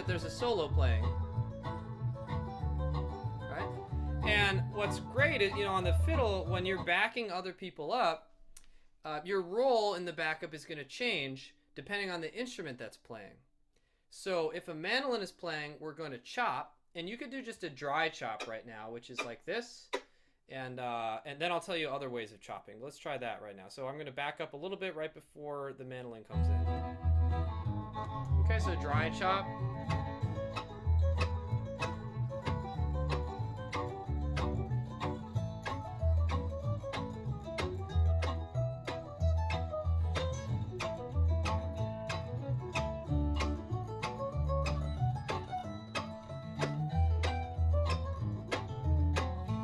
that there's a solo playing, right? And what's great is, on the fiddle, when you're backing other people up, your role in the backup is going to change depending on the instrument that's playing. So if a mandolin is playing, we're going to chop, and you could do just a dry chop right now, which is like this. And then I'll tell you other ways of chopping. Let's try that right now. So I'm going to back up a little bit right before the mandolin comes in. Okay, so dry chop.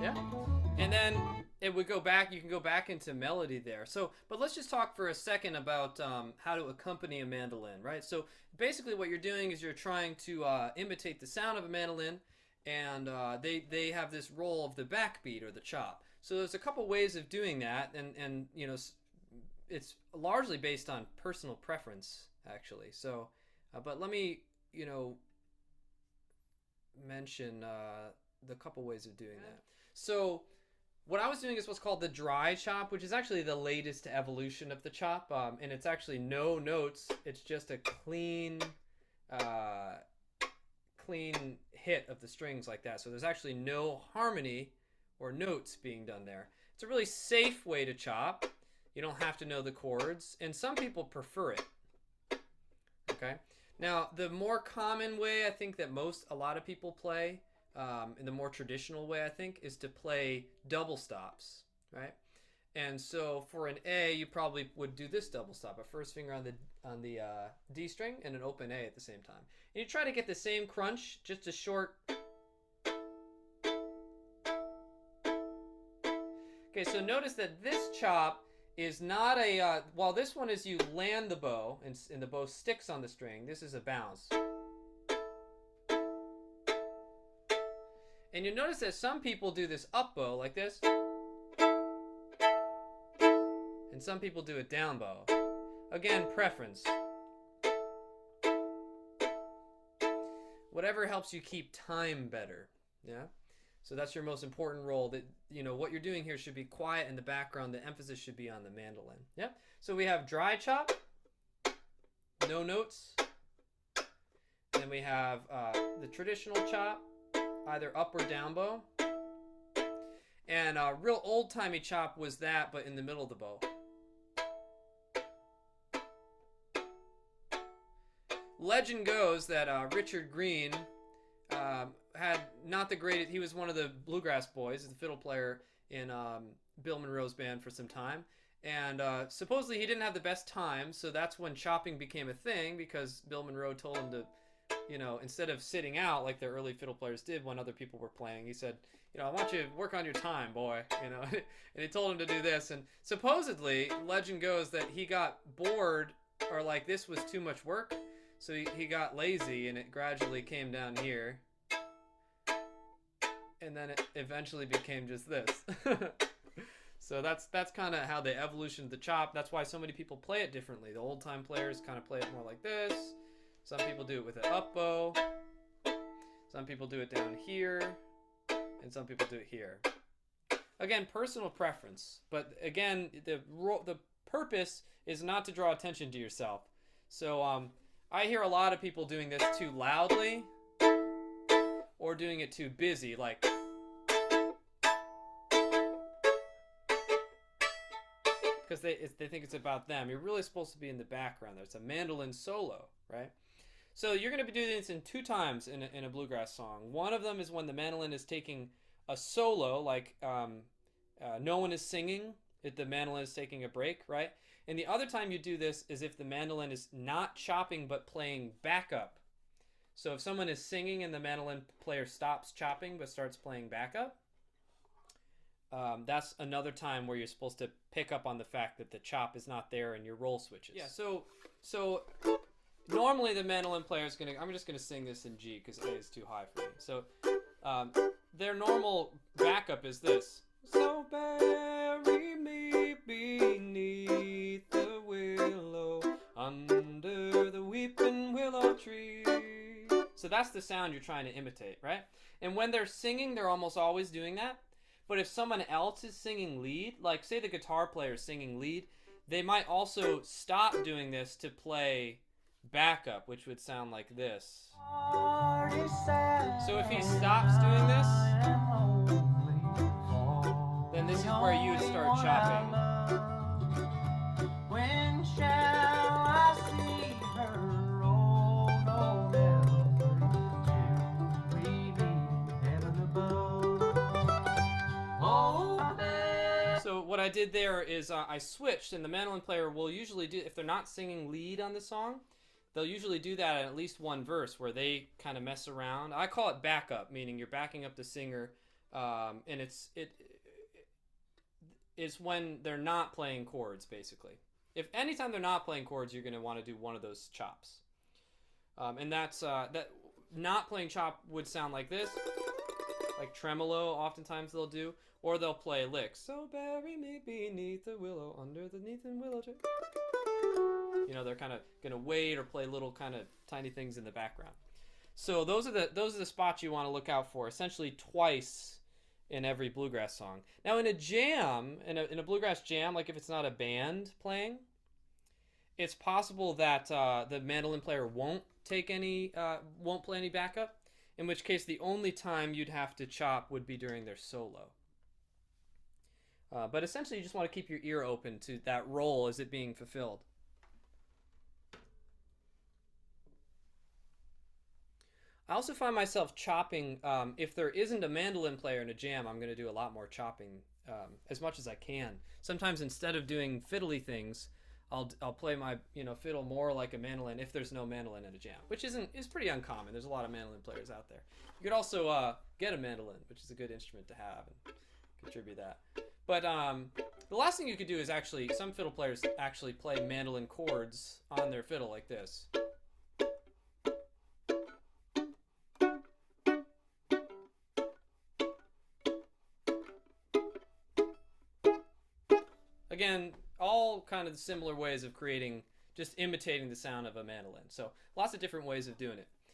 Yeah. And then it would go back, you can go back into melody there. So, but let's just talk for a second about how to accompany a mandolin, right? So basically what you're doing is you're trying to imitate the sound of a mandolin, and they have this role of the backbeat or the chop. So there's a couple ways of doing that, and it's largely based on personal preference, actually. So, but let me, mention the couple ways of doing that. So what I was doing is what's called the dry chop, which is actually the latest evolution of the chop, and it's actually no notes. It's just a clean hit of the strings like that. So there's actually no harmony or notes being done there. It's a really safe way to chop. You don't have to know the chords, and some people prefer it. Okay. Now, the more common way I think that a lot of people play, in the more traditional way I think, is to play double stops, right? And so for an A, you probably would do this double stop, a first finger on the D string and an open A at the same time. And you try to get the same crunch, just a short. Okay, so notice that this chop is not a, while this one is you land the bow and the bow sticks on the string, this is a bounce. And you notice that some people do this up bow like this, and some people do a down bow. Again, preference. Whatever helps you keep time better, yeah? So that's your most important role. That what you're doing here should be quiet in the background. The emphasis should be on the mandolin. Yeah. So we have dry chop, no notes. And then we have the traditional chop, either up or down bow. And a real old timey chop was that, but in the middle of the bow. Legend goes that Richard Green had not the greatest. He was one of the bluegrass boys, the fiddle player in Bill Monroe's band for some time, and supposedly he didn't have the best time. So that's when chopping became a thing, because Bill Monroe told him to, instead of sitting out like the early fiddle players did when other people were playing, he said, I want you to work on your time, boy. And he told him to do this. And supposedly, legend goes that he got bored, or like this was too much work. So he got lazy, and it gradually came down here. And then it eventually became just this. So that's kind of how the evolution of the chop. That's why so many people play it differently. The old time players kind of play it more like this. Some people do it with an up bow. Some people do it down here. And some people do it here. Again, personal preference. But again, the purpose is not to draw attention to yourself. So I hear a lot of people doing this too loudly, or doing it too busy, like. Because they think it's about them. You're really supposed to be in the background. There's a mandolin solo, right? So you're going to be doing this in 2 times in a bluegrass song. One of them is when the mandolin is taking a solo, like no one is singing, the mandolin is taking a break, right? And the other time you do this is if the mandolin is not chopping but playing backup. So if someone is singing and the mandolin player stops chopping but starts playing backup, that's another time where you're supposed to pick up on the fact that the chop is not there and your role switches. Yeah, so normally the mandolin player is I'm just gonna sing this in G because A is too high for me. So their normal backup is this. So bury me beneath the willow, under the weeping willow tree. So that's the sound you're trying to imitate, right? And when they're singing, they're almost always doing that. But if someone else is singing lead, like say the guitar player is singing lead, they might also stop doing this to play backup, which would sound like this. So if he stops doing this, then this is where you would start chopping. When shall I see her roll on heaven above? So what I did there is I switched, and the mandolin player will usually do, if they're not singing lead on the song, they'll usually do that in at least one verse where they kind of mess around. I call it backup, meaning you're backing up the singer, and it's when they're not playing chords, basically. If anytime they're not playing chords, you're going to want to do one of those chops. And that's that not playing chop would sound like this, like tremolo. Oftentimes they'll do, or they'll play licks. So bury me beneath the willow, underneath the willow tree. You know, they're kind of going to wait or play little kind of tiny things in the background. So those are the spots you want to look out for. Essentially twice in every bluegrass song. Now in a jam, in a bluegrass jam, like if it's not a band playing, it's possible that the mandolin player won't play any backup, in which case the only time you'd have to chop would be during their solo. But essentially you just want to keep your ear open to that role as it being fulfilled. I also find myself chopping, if there isn't a mandolin player in a jam, I'm going to do a lot more chopping as much as I can. Sometimes instead of doing fiddly things, I'll play my fiddle more like a mandolin if there's no mandolin in a jam, which is pretty uncommon. There's a lot of mandolin players out there. You could also get a mandolin, which is a good instrument to have, and contribute that. But the last thing you could do is actually, some fiddle players actually play mandolin chords on their fiddle like this. Again, all kind of similar ways of creating, just imitating the sound of a mandolin. So lots of different ways of doing it.